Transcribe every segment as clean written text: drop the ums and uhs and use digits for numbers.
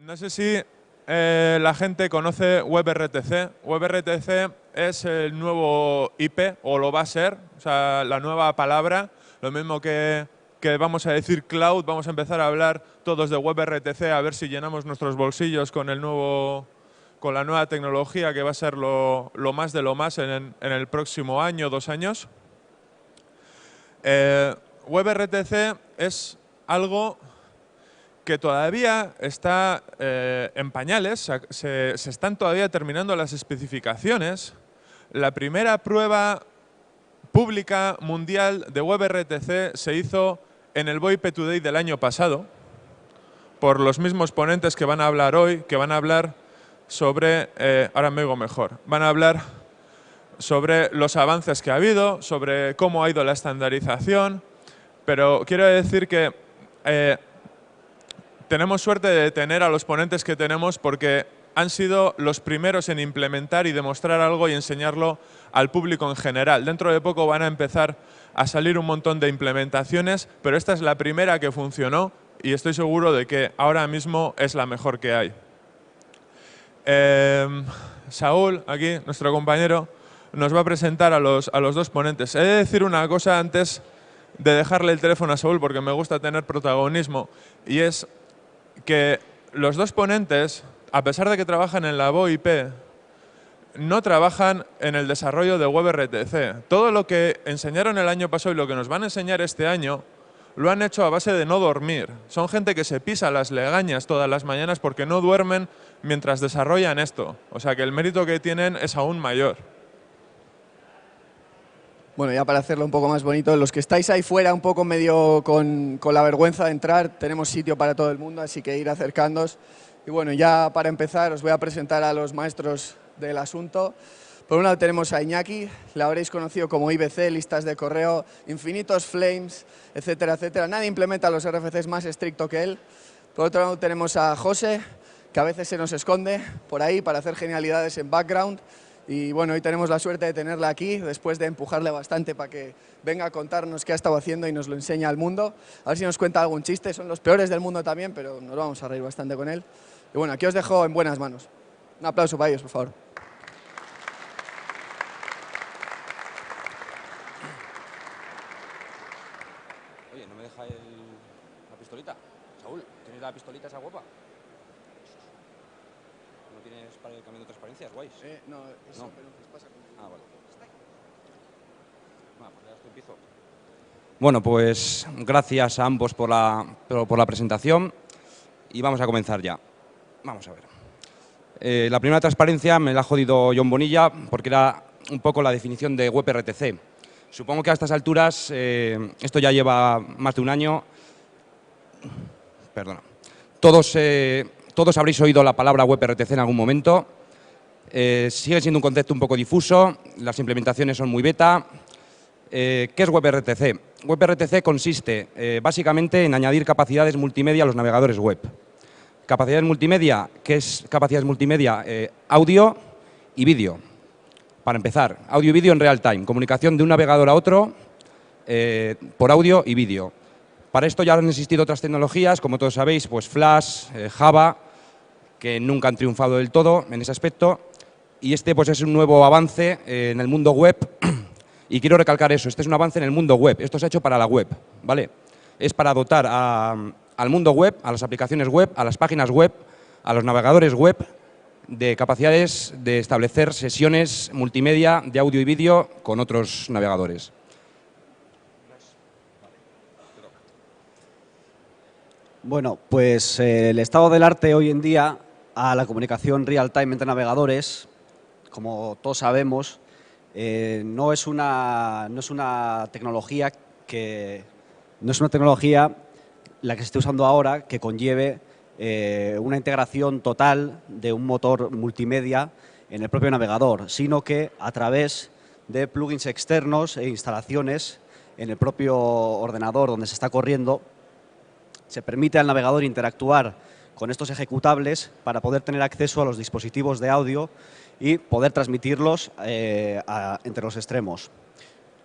No sé si la gente conoce WebRTC. WebRTC es el nuevo IP, o lo va a ser, o sea, la nueva palabra. Lo mismo que vamos a decir cloud, vamos a empezar a hablar todos de WebRTC, a ver si llenamos nuestros bolsillos con la nueva tecnología que va a ser lo más de lo más en el próximo año, 2 años. WebRTC es algo que todavía está en pañales, se están todavía terminando las especificaciones. La primera prueba pública mundial de WebRTC se hizo en el VoIP Today del año pasado, por los mismos ponentes que van a hablar hoy, que van a hablar sobre, ahora me oigo mejor, van a hablar sobre los avances que ha habido, sobre cómo ha ido la estandarización, pero quiero decir que tenemos suerte de tener a los ponentes que tenemos porque han sido los primeros en implementar y demostrar algo y enseñarlo al público en general. Dentro de poco van a empezar a salir un montón de implementaciones, pero esta es la primera que funcionó y estoy seguro de que ahora mismo es la mejor que hay. Saúl, aquí, nuestro compañero, nos va a presentar a los 2 ponentes. He de decir una cosa antes de dejarle el teléfono a Saúl porque me gusta tener protagonismo, y es que los 2 ponentes, a pesar de que trabajan en la VoIP, no trabajan en el desarrollo de WebRTC. Todo lo que enseñaron el año pasado y lo que nos van a enseñar este año lo han hecho a base de no dormir. Son gente que se pisa las legañas todas las mañanas porque no duermen mientras desarrollan esto. O sea que el mérito que tienen es aún mayor. Bueno, ya para hacerlo un poco más bonito, los que estáis ahí fuera un poco medio con la vergüenza de entrar, tenemos sitio para todo el mundo, así que ir acercándoos. Y bueno, ya para empezar os voy a presentar a los maestros del asunto. Por un lado tenemos a Iñaki, la habréis conocido como IBC, listas de correo, infinitos flames, etcétera, etcétera. Nadie implementa los RFCs más estricto que él. Por otro lado tenemos a José, que a veces se nos esconde por ahí para hacer genialidades en background. Y bueno, hoy tenemos la suerte de tenerla aquí, después de empujarle bastante para que venga a contarnos qué ha estado haciendo y nos lo enseña al mundo. A ver si nos cuenta algún chiste, son los peores del mundo también, pero nos vamos a reír bastante con él. Y bueno, aquí os dejo en buenas manos. Un aplauso para ellos, por favor. Oye, ¿no me deja la pistolita? Saúl, ¿tienes la pistolita esa guapa? ¿No tienes para el camión de transparencias, guays? No, eso No. pero pasa con... Ah, vale. Pues ya estoy empiezo. Bueno, pues gracias a ambos por la presentación y vamos a comenzar ya. Vamos a ver. La primera transparencia me la ha jodido John Bonilla porque era un poco la definición de WebRTC. Supongo que a estas alturas, esto ya lleva más de un año. Perdona. Todos habréis oído la palabra WebRTC en algún momento. Sigue siendo un concepto un poco difuso, las implementaciones son muy beta. ¿Qué es WebRTC? WebRTC consiste básicamente en añadir capacidades multimedia a los navegadores web. Capacidades multimedia, ¿qué es capacidades multimedia? Audio y vídeo. Para empezar, audio y vídeo en real time, comunicación de un navegador a otro por audio y vídeo. Para esto ya han existido otras tecnologías, como todos sabéis, pues Flash, Java, que nunca han triunfado del todo en ese aspecto. Y este pues es un nuevo avance en el mundo web. Y quiero recalcar eso, este es un avance en el mundo web. Esto se ha hecho para la web, ¿vale? Es para dotar al mundo web, a las aplicaciones web, a las páginas web, a los navegadores web, de capacidades de establecer sesiones multimedia de audio y vídeo con otros navegadores. Bueno, pues el estado del arte hoy en día a la comunicación real-time entre navegadores, como todos sabemos, no es una tecnología la que se esté usando ahora que conlleve una integración total de un motor multimedia en el propio navegador, sino que a través de plugins externos e instalaciones en el propio ordenador donde se está corriendo, se permite al navegador interactuar con estos ejecutables para poder tener acceso a los dispositivos de audio y poder transmitirlos entre los extremos.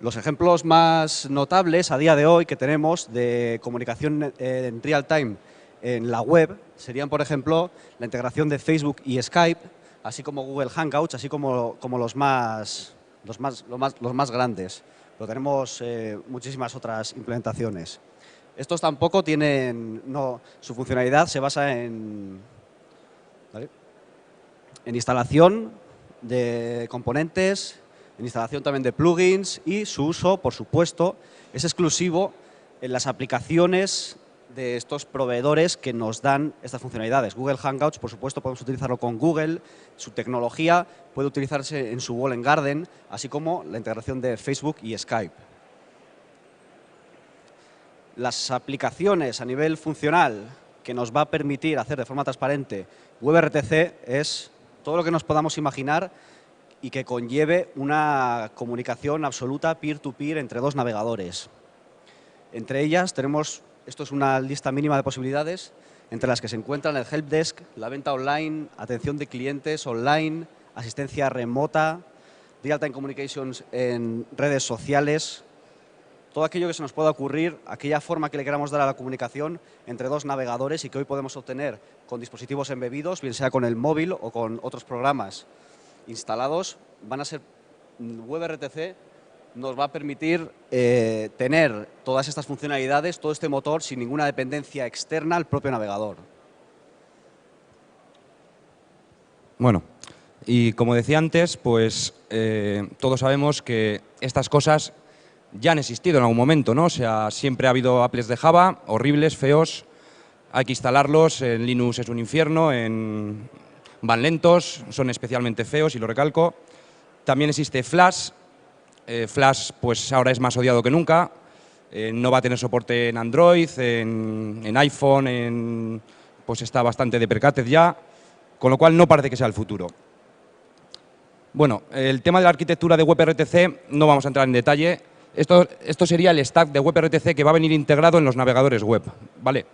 Los ejemplos más notables a día de hoy que tenemos de comunicación en real time en la web serían, por ejemplo, la integración de Facebook y Skype, así como Google Hangouts, así como los más grandes. Pero tenemos muchísimas otras implementaciones. Estos tampoco tienen, su funcionalidad se basa en instalación de componentes, en instalación también de plugins, y su uso, por supuesto, es exclusivo en las aplicaciones de estos proveedores que nos dan estas funcionalidades. Google Hangouts, por supuesto, podemos utilizarlo con Google, su tecnología puede utilizarse en su Walled Garden, así como la integración de Facebook y Skype. Las aplicaciones a nivel funcional que nos va a permitir hacer de forma transparente WebRTC es todo lo que nos podamos imaginar y que conlleve una comunicación absoluta peer-to-peer entre dos navegadores. Entre ellas tenemos, esto es una lista mínima de posibilidades, entre las que se encuentran el helpdesk, la venta online, atención de clientes online, asistencia remota, real-time communications en redes sociales, todo aquello que se nos pueda ocurrir, aquella forma que le queramos dar a la comunicación entre dos navegadores y que hoy podemos obtener con dispositivos embebidos, bien sea con el móvil o con otros programas instalados, van a ser WebRTC, nos va a permitir tener todas estas funcionalidades, todo este motor sin ninguna dependencia externa al propio navegador. Bueno, y como decía antes, pues todos sabemos que estas cosas ya han existido en algún momento, ¿no? O sea, siempre ha habido apples de Java, horribles, feos, hay que instalarlos, en Linux es un infierno, van lentos, son especialmente feos, y lo recalco. También existe Flash. Flash pues ahora es más odiado que nunca, no va a tener soporte en Android, en iPhone, pues está bastante deprecated ya, con lo cual no parece que sea el futuro. Bueno, el tema de la arquitectura de WebRTC no vamos a entrar en detalle. Esto sería el stack de WebRTC que va a venir integrado en los navegadores web, ¿vale?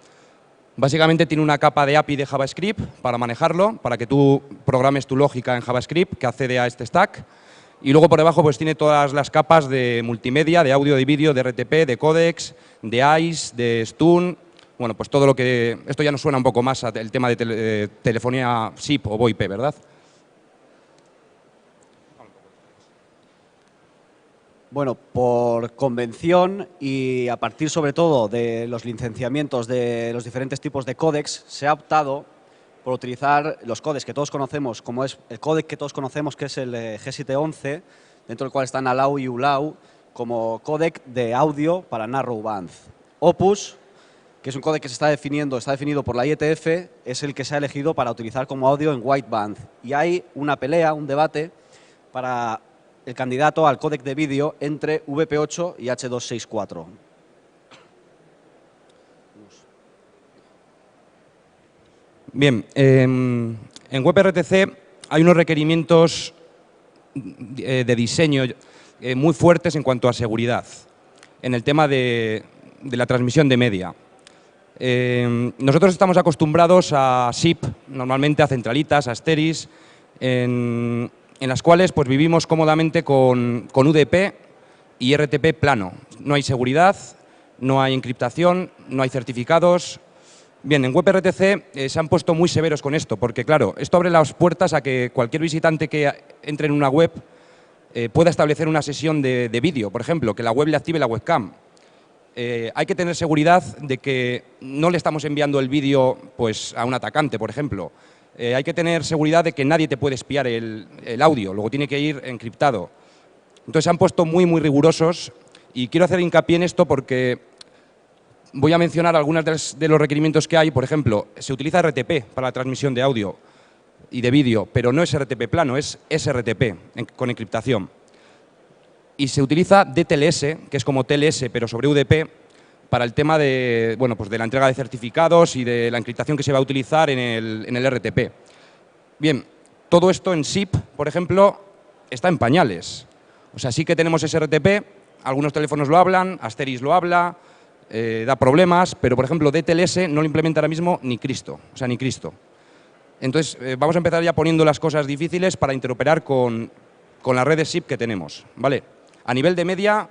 Básicamente tiene una capa de API de JavaScript para manejarlo, para que tú programes tu lógica en JavaScript que accede a este stack. Y luego por debajo pues tiene todas las capas de multimedia, de audio, de vídeo, de RTP, de codecs, de ICE, de Stun. Bueno, pues todo lo que... Esto ya nos suena un poco más al tema de telefonía SIP o VoIP, ¿verdad? Bueno, por convención y a partir sobre todo de los licenciamientos de los diferentes tipos de códecs, se ha optado por utilizar los códecs que todos conocemos, como es el códec que todos conocemos, que es el G711, dentro del cual están ALAU y ULAU, como códec de audio para narrowband. Opus, que es un códec que está definido por la IETF, es el que se ha elegido para utilizar como audio en wideband. Y hay una pelea, un debate para el candidato al códec de vídeo entre VP8 y H264. Bien, en WebRTC hay unos requerimientos de diseño muy fuertes en cuanto a seguridad, en el tema de la transmisión de media. Nosotros estamos acostumbrados a SIP, normalmente a centralitas, a Asteris, en las cuales pues, vivimos cómodamente con UDP y RTP plano. No hay seguridad, no hay encriptación, no hay certificados. Bien, en WebRTC se han puesto muy severos con esto, porque claro, esto abre las puertas a que cualquier visitante que entre en una web pueda establecer una sesión de vídeo, por ejemplo, que la web le active la webcam. Hay que tener seguridad de que no le estamos enviando el vídeo pues, a un atacante, por ejemplo. Hay que tener seguridad de que nadie te puede espiar el audio, luego tiene que ir encriptado. Entonces se han puesto muy, muy rigurosos y quiero hacer hincapié en esto porque voy a mencionar algunos de los requerimientos que hay. Por ejemplo, se utiliza RTP para la transmisión de audio y de vídeo, pero no es RTP plano, es SRTP con encriptación. Y se utiliza DTLS, que es como TLS, pero sobre UDP, para el tema de, bueno, pues de la entrega de certificados y de la encriptación que se va a utilizar en el RTP. Bien, todo esto en SIP, por ejemplo, está en pañales. O sea, sí que tenemos SRTP, algunos teléfonos lo hablan, Asteris lo habla, da problemas, pero por ejemplo DTLS no lo implementa ahora mismo ni Cristo, o sea, ni Cristo. Entonces, vamos a empezar ya poniendo las cosas difíciles para interoperar con las redes SIP que tenemos, ¿vale? A nivel de media,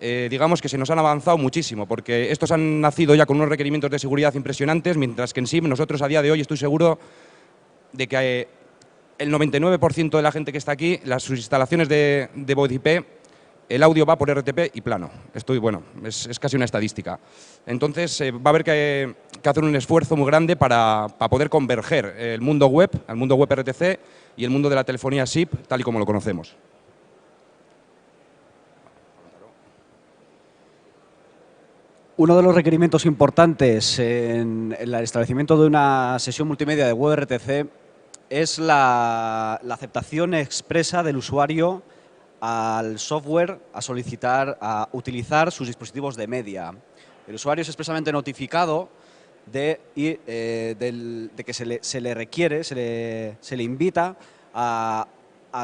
digamos que se nos han avanzado muchísimo, porque estos han nacido ya con unos requerimientos de seguridad impresionantes, mientras que en SIP nosotros a día de hoy estoy seguro de que el 99% de la gente que está aquí, sus instalaciones de voz IP, el audio va por RTP y plano. Es casi una estadística. Entonces va a haber que hacer un esfuerzo muy grande para poder converger el mundo web RTC y el mundo de la telefonía SIP tal y como lo conocemos. Uno de los requerimientos importantes en el establecimiento de una sesión multimedia de WebRTC es la aceptación expresa del usuario al software a utilizar sus dispositivos de media. El usuario es expresamente notificado de que se le requiere, se le invita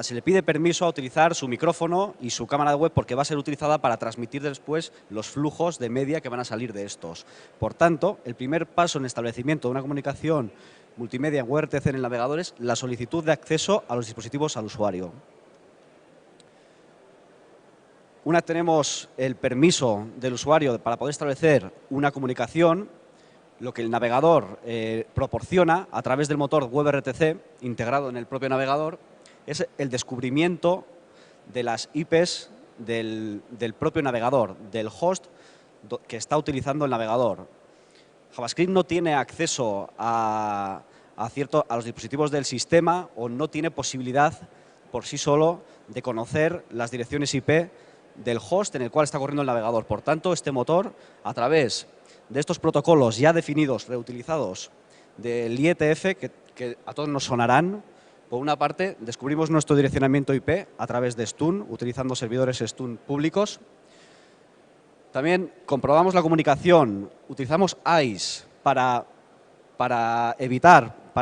se le pide permiso a utilizar su micrófono y su cámara de web porque va a ser utilizada para transmitir después los flujos de media que van a salir de estos. Por tanto, el primer paso en el establecimiento de una comunicación multimedia en WebRTC en el navegador es la solicitud de acceso a los dispositivos al usuario. Una vez tenemos el permiso del usuario para poder establecer una comunicación, lo que el navegador proporciona a través del motor WebRTC integrado en el propio navegador es el descubrimiento de las IPs del propio navegador, del host que está utilizando el navegador. JavaScript no tiene acceso a los dispositivos del sistema o no tiene posibilidad por sí solo de conocer las direcciones IP del host en el cual está corriendo el navegador. Por tanto, este motor, a través de estos protocolos ya definidos, reutilizados del IETF, que a todos nos sonarán, por una parte, descubrimos nuestro direccionamiento IP a través de Stun, utilizando servidores Stun públicos. También comprobamos la comunicación, utilizamos ICE para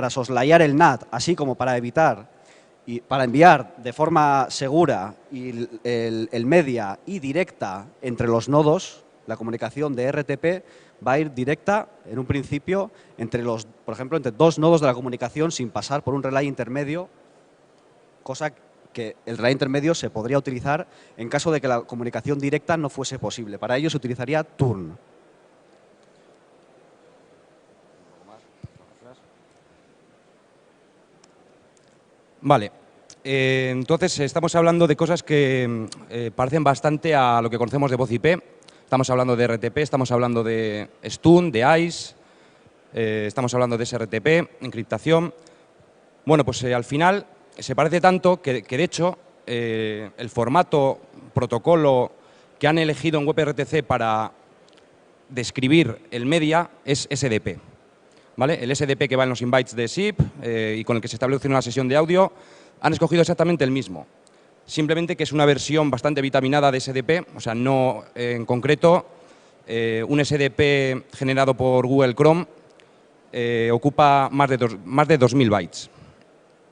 soslayar el NAT, así como para evitar y para enviar de forma segura el media y directa entre los nodos. La comunicación de RTP va a ir directa, en un principio, por ejemplo, entre dos nodos de la comunicación sin pasar por un relay intermedio, cosa que el relay intermedio se podría utilizar en caso de que la comunicación directa no fuese posible. Para ello se utilizaría Turn. Vale, entonces estamos hablando de cosas que parecen bastante a lo que conocemos de voz IP. Estamos hablando de RTP, estamos hablando de Stun, de ICE, estamos hablando de SRTP, encriptación. Bueno, pues al final se parece tanto que de hecho el formato, protocolo que han elegido en WebRTC para describir el media es SDP. ¿Vale? El SDP que va en los invites de SIP y con el que se establece una sesión de audio, han escogido exactamente el mismo. Simplemente que es una versión bastante vitaminada de SDP, o sea, no en concreto, un SDP generado por Google Chrome ocupa más de 2000 bytes,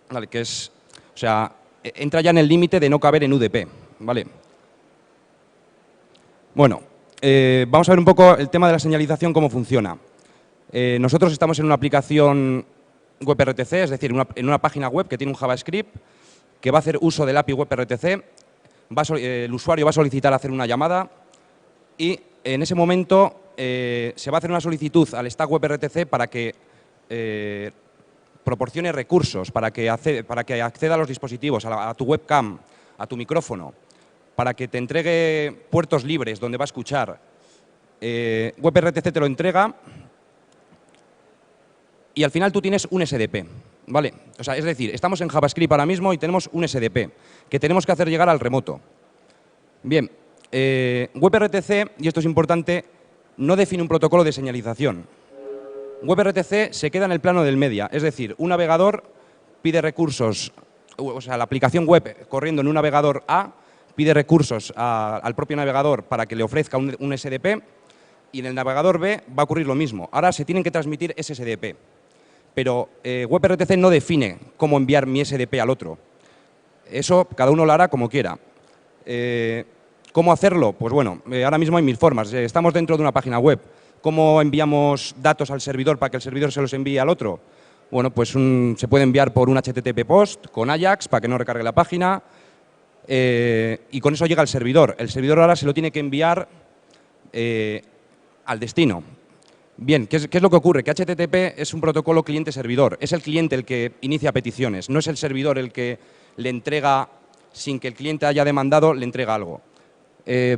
¿vale? Que es, o sea, entra ya en el límite de no caber en UDP, ¿vale? Bueno, vamos a ver un poco el tema de la señalización, cómo funciona. Nosotros estamos en una aplicación WebRTC, es decir, en una página web que tiene un JavaScript que va a hacer uso del API WebRTC. El usuario va a solicitar hacer una llamada y en ese momento se va a hacer una solicitud al stack WebRTC para que proporcione recursos, para que acceda a los dispositivos, a tu webcam, a tu micrófono, para que te entregue puertos libres donde va a escuchar. WebRTC te lo entrega. Y al final tú tienes un SDP, ¿vale? O sea, es decir, estamos en JavaScript ahora mismo y tenemos un SDP que tenemos que hacer llegar al remoto. Bien, WebRTC, y esto es importante, no define un protocolo de señalización. WebRTC se queda en el plano del media, es decir, un navegador pide recursos, o sea, la aplicación web corriendo en un navegador A pide recursos al propio navegador para que le ofrezca un SDP y en el navegador B va a ocurrir lo mismo. Ahora se tienen que transmitir ese SDP. Pero WebRTC no define cómo enviar mi SDP al otro. Eso cada uno lo hará como quiera. ¿Cómo hacerlo? Pues bueno, ahora mismo hay 1000 formas. Estamos dentro de una página web. ¿Cómo enviamos datos al servidor para que el servidor se los envíe al otro? Bueno, pues se puede enviar por un HTTP post con Ajax para que no recargue la página. y con eso llega al servidor. El servidor ahora se lo tiene que enviar al destino. Bien, ¿qué es lo que ocurre? Que HTTP es un protocolo cliente-servidor. Es el cliente el que inicia peticiones, no es el servidor el que le entrega, sin que el cliente haya demandado, le entrega algo.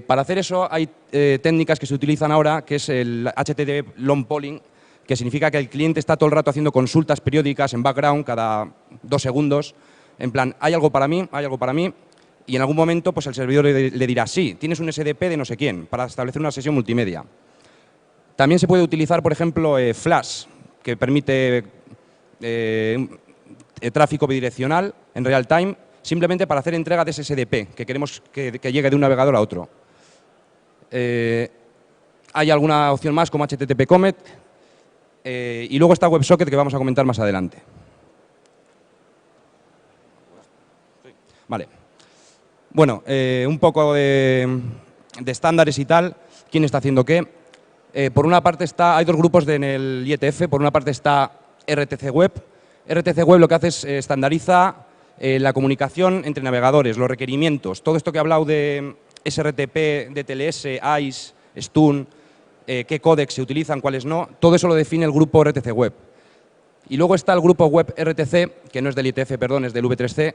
Para hacer eso hay técnicas que se utilizan ahora, que es el HTTP long polling, que significa que el cliente está todo el rato haciendo consultas periódicas en background cada 2 segundos, en plan, ¿hay algo para mí? ¿Hay algo para mí? Y en algún momento pues el servidor le dirá, sí, tienes un SDP de no sé quién, para establecer una sesión multimedia. También se puede utilizar, por ejemplo, Flash, que permite tráfico bidireccional en real time, simplemente para hacer entrega de ese SDP, que queremos que llegue de un navegador a otro. Hay alguna opción más como HTTP Comet, y luego está WebSocket, que vamos a comentar más adelante. Vale. Bueno, un poco de estándares y tal, quién está haciendo qué. Por una parte hay 2 grupos en el IETF, por una parte está RTC Web. RTC Web lo que hace es estandariza la comunicación entre navegadores, los requerimientos, todo esto que he hablado de SRTP, DTLS, ICE, STUN, qué códecs se utilizan, cuáles no, todo eso lo define el grupo RTC Web. Y luego está el grupo Web RTC, que no es del IETF, perdón, es del V3C,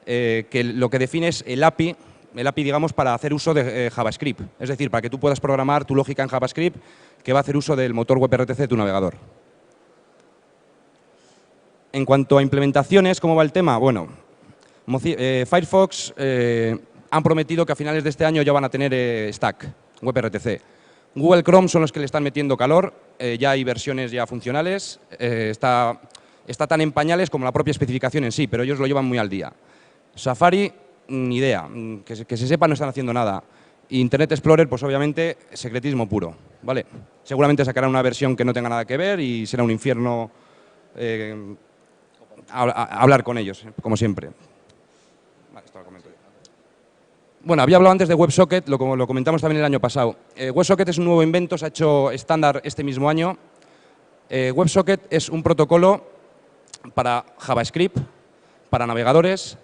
que lo que define es el API, digamos, para hacer uso de JavaScript. Es decir, para que tú puedas programar tu lógica en JavaScript que va a hacer uso del motor WebRTC de tu navegador. En cuanto a implementaciones, ¿cómo va el tema? Bueno, Firefox han prometido que a finales de este año ya van a tener Stack, WebRTC. Google Chrome son los que le están metiendo calor, ya hay versiones ya funcionales, está tan en pañales como la propia especificación en sí, pero ellos lo llevan muy al día. Safari, ni idea, que se sepa no están haciendo nada. Internet Explorer, pues obviamente, secretismo puro, ¿vale? Seguramente sacarán una versión que no tenga nada que ver y será un infierno hablar con ellos, como siempre. Vale, esto lo comento yo. Bueno, había hablado antes de WebSocket, lo comentamos también el año pasado. WebSocket es un nuevo invento, se ha hecho estándar este mismo año. WebSocket es un protocolo para JavaScript, para navegadores,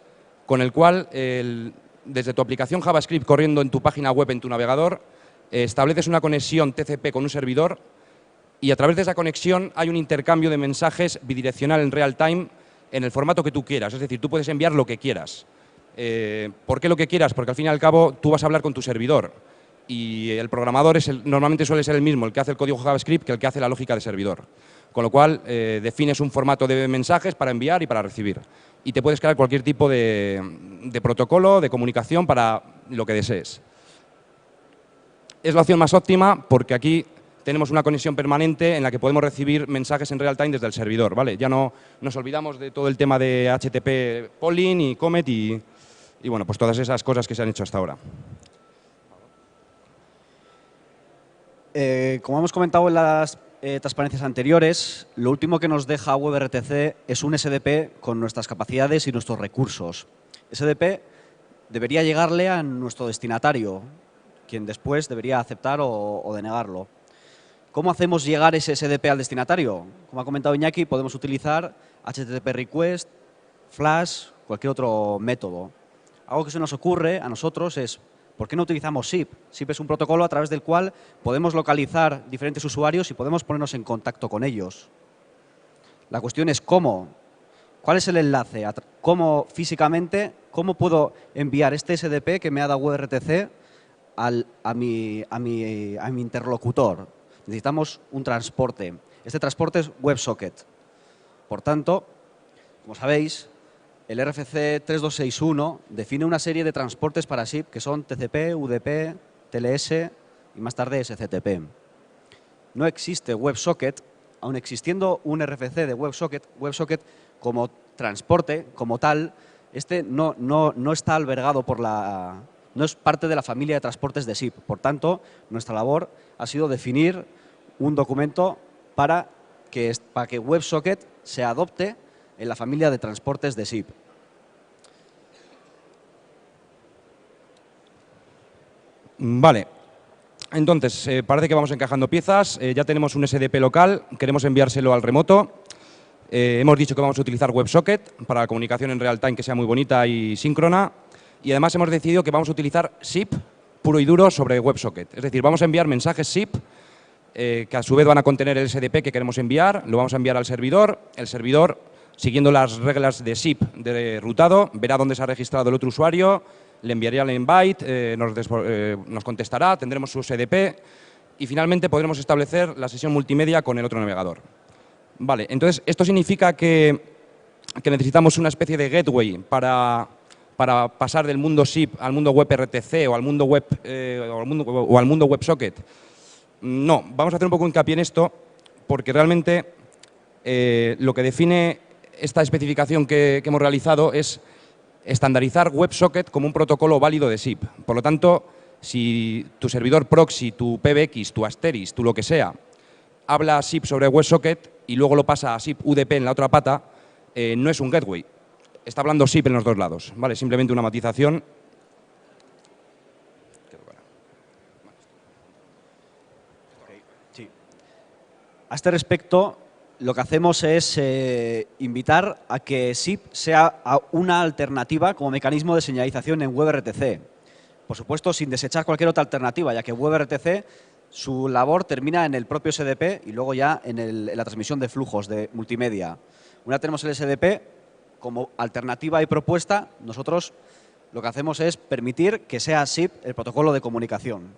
con el cual, desde tu aplicación JavaScript corriendo en tu página web, en tu navegador, estableces una conexión TCP con un servidor y a través de esa conexión hay un intercambio de mensajes bidireccional en real time en el formato que tú quieras. Es decir, tú puedes enviar lo que quieras. ¿Por qué lo que quieras? Porque al fin y al cabo tú vas a hablar con tu servidor y el programador normalmente suele ser el mismo, el que hace el código JavaScript, que el que hace la lógica de servidor. Con lo cual, defines un formato de mensajes para enviar y para recibir. Y te puedes crear cualquier tipo de protocolo, de comunicación para lo que desees. Es la opción más óptima porque aquí tenemos una conexión permanente en la que podemos recibir mensajes en real time desde el servidor, ¿vale? Ya no nos olvidamos de todo el tema de HTTP polling y Comet y bueno, pues todas esas cosas que se han hecho hasta ahora. Como hemos comentado en las transparencias anteriores, lo último que nos deja WebRTC es un SDP con nuestras capacidades y nuestros recursos. SDP debería llegarle a nuestro destinatario, quien después debería aceptar o denegarlo. ¿Cómo hacemos llegar ese SDP al destinatario? Como ha comentado Iñaki, podemos utilizar HTTP Request, Flash, cualquier otro método. Algo que se nos ocurre a nosotros es, ¿por qué no utilizamos SIP? SIP es un protocolo a través del cual podemos localizar diferentes usuarios y podemos ponernos en contacto con ellos. La cuestión es cómo. ¿Cuál es el enlace? ¿Cómo físicamente, cómo puedo enviar este SDP que me ha dado WebRTC a mi interlocutor? Necesitamos un transporte. Este transporte es WebSocket. Por tanto, como sabéis, el RFC 3261 define una serie de transportes para SIP que son TCP, UDP, TLS y más tarde SCTP. No existe WebSocket, aun existiendo un RFC de WebSocket como transporte, como tal, este no está albergado no es parte de la familia de transportes de SIP. Por tanto, nuestra labor ha sido definir un documento para que WebSocket se adopte en la familia de transportes de SIP. Vale. Entonces, parece que vamos encajando piezas. Ya tenemos un SDP local, queremos enviárselo al remoto. Hemos dicho que vamos a utilizar WebSocket para la comunicación en real time que sea muy bonita y síncrona. y además hemos decidido que vamos a utilizar SIP puro y duro sobre WebSocket. Es decir, vamos a enviar mensajes SIP que a su vez van a contener el SDP que queremos enviar, lo vamos a enviar al servidor. El servidor, siguiendo las reglas de SIP de rutado, verá dónde se ha registrado el otro usuario, le enviaría el invite, nos contestará, tendremos su SDP y finalmente podremos establecer la sesión multimedia con el otro navegador. Vale, entonces esto significa que necesitamos una especie de gateway para pasar del mundo SIP al mundo WebRTC o al mundo web o al mundo WebSocket. No, vamos a hacer un poco hincapié en esto porque realmente lo que define esta especificación que hemos realizado es estandarizar WebSocket como un protocolo válido de SIP. Por lo tanto, si tu servidor proxy, tu PBX, tu Asteris, tu lo que sea, habla SIP sobre WebSocket y luego lo pasa a SIP UDP en la otra pata, no es un gateway. Está hablando SIP en los dos lados, ¿vale? Simplemente una matización. Sí. A este respecto, lo que hacemos es invitar a que SIP sea una alternativa como mecanismo de señalización en WebRTC. Por supuesto, sin desechar cualquier otra alternativa, ya que WebRTC, su labor termina en el propio SDP y luego ya en la transmisión de flujos de multimedia. Una vez tenemos el SDP, como alternativa y propuesta, nosotros lo que hacemos es permitir que sea SIP el protocolo de comunicación.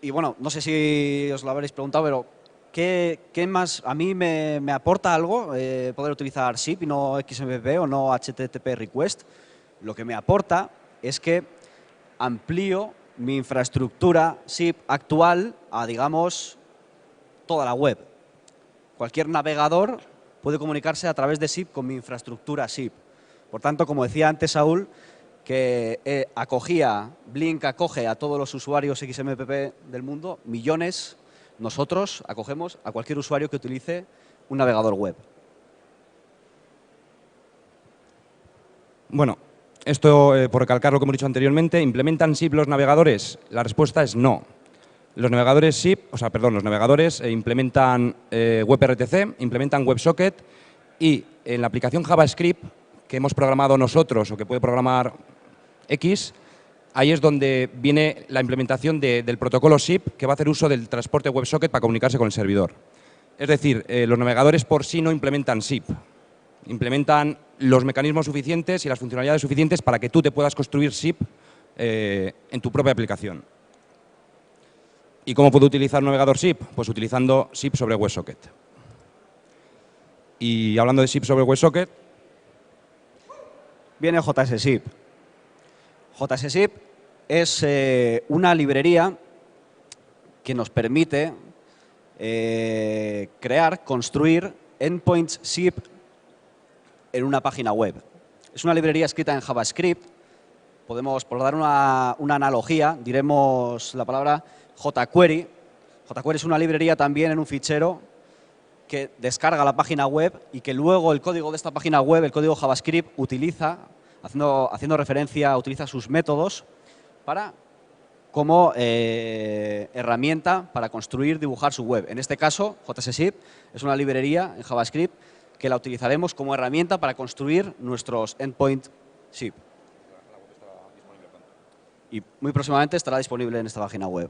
Y bueno, no sé si os lo habréis preguntado, pero ¿qué más? A mí me aporta algo poder utilizar SIP y no XMPP o no HTTP request. Lo que me aporta es que amplío mi infraestructura SIP actual a, digamos, toda la web. Cualquier navegador puede comunicarse a través de SIP con mi infraestructura SIP. Por tanto, como decía antes Saúl, que Blink acoge a todos los usuarios XMPP del mundo, millones, nosotros acogemos a cualquier usuario que utilice un navegador web. Bueno, esto, por recalcar lo que hemos dicho anteriormente, ¿implementan SIP los navegadores? La respuesta es no. Los navegadores SIP, los navegadores implementan WebRTC, implementan WebSocket y en la aplicación JavaScript que hemos programado nosotros o que puede programar X, ahí es donde viene la implementación del protocolo SIP que va a hacer uso del transporte WebSocket para comunicarse con el servidor. Es decir, los navegadores por sí no implementan SIP, implementan los mecanismos suficientes y las funcionalidades suficientes para que tú te puedas construir SIP en tu propia aplicación. ¿Y cómo puedo utilizar un navegador SIP? Pues utilizando SIP sobre WebSocket. Y hablando de SIP sobre WebSocket, viene JSSIP. JSSIP es una librería que nos permite construir endpoints SIP en una página web. Es una librería escrita en JavaScript. Podemos, por dar una analogía, diremos la palabra jQuery. jQuery es una librería también en un fichero que descarga la página web y que luego el código de esta página web, el código JavaScript, utiliza, haciendo referencia, utiliza sus métodos como herramienta para construir, dibujar su web. En este caso, JSSIP es una librería en JavaScript que la utilizaremos como herramienta para construir nuestros endpoints SIP. Y muy próximamente estará disponible en esta página web.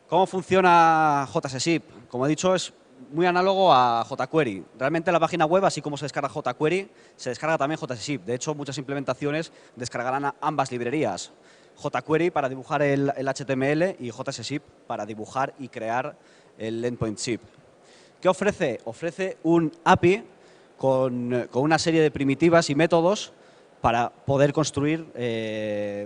¿Cómo funciona JSSIP? Como he dicho, es muy análogo a jQuery. Realmente la página web, así como se descarga jQuery, se descarga también JSSIP. De hecho, muchas implementaciones descargarán ambas librerías. jQuery para dibujar el HTML y JSSIP para dibujar y crear el endpoint SIP. ¿Qué ofrece? Ofrece un API con una serie de primitivas y métodos para poder construir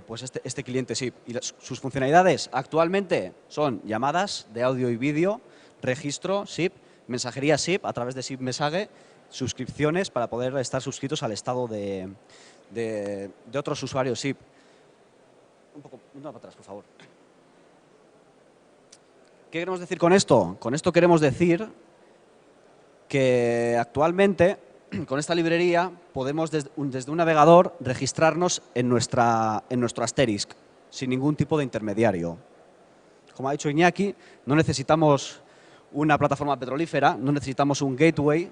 pues este cliente SIP. Y sus funcionalidades actualmente son llamadas de audio y vídeo, registro SIP, mensajería SIP a través de SIP Message, suscripciones para poder estar suscritos al estado de otros usuarios SIP. Una para atrás, por favor. ¿Qué queremos decir con esto? Con esto queremos decir que actualmente con esta librería podemos desde un navegador registrarnos en nuestro Asterisk sin ningún tipo de intermediario. Como ha dicho Iñaki, no necesitamos una plataforma petrolífera, no necesitamos un gateway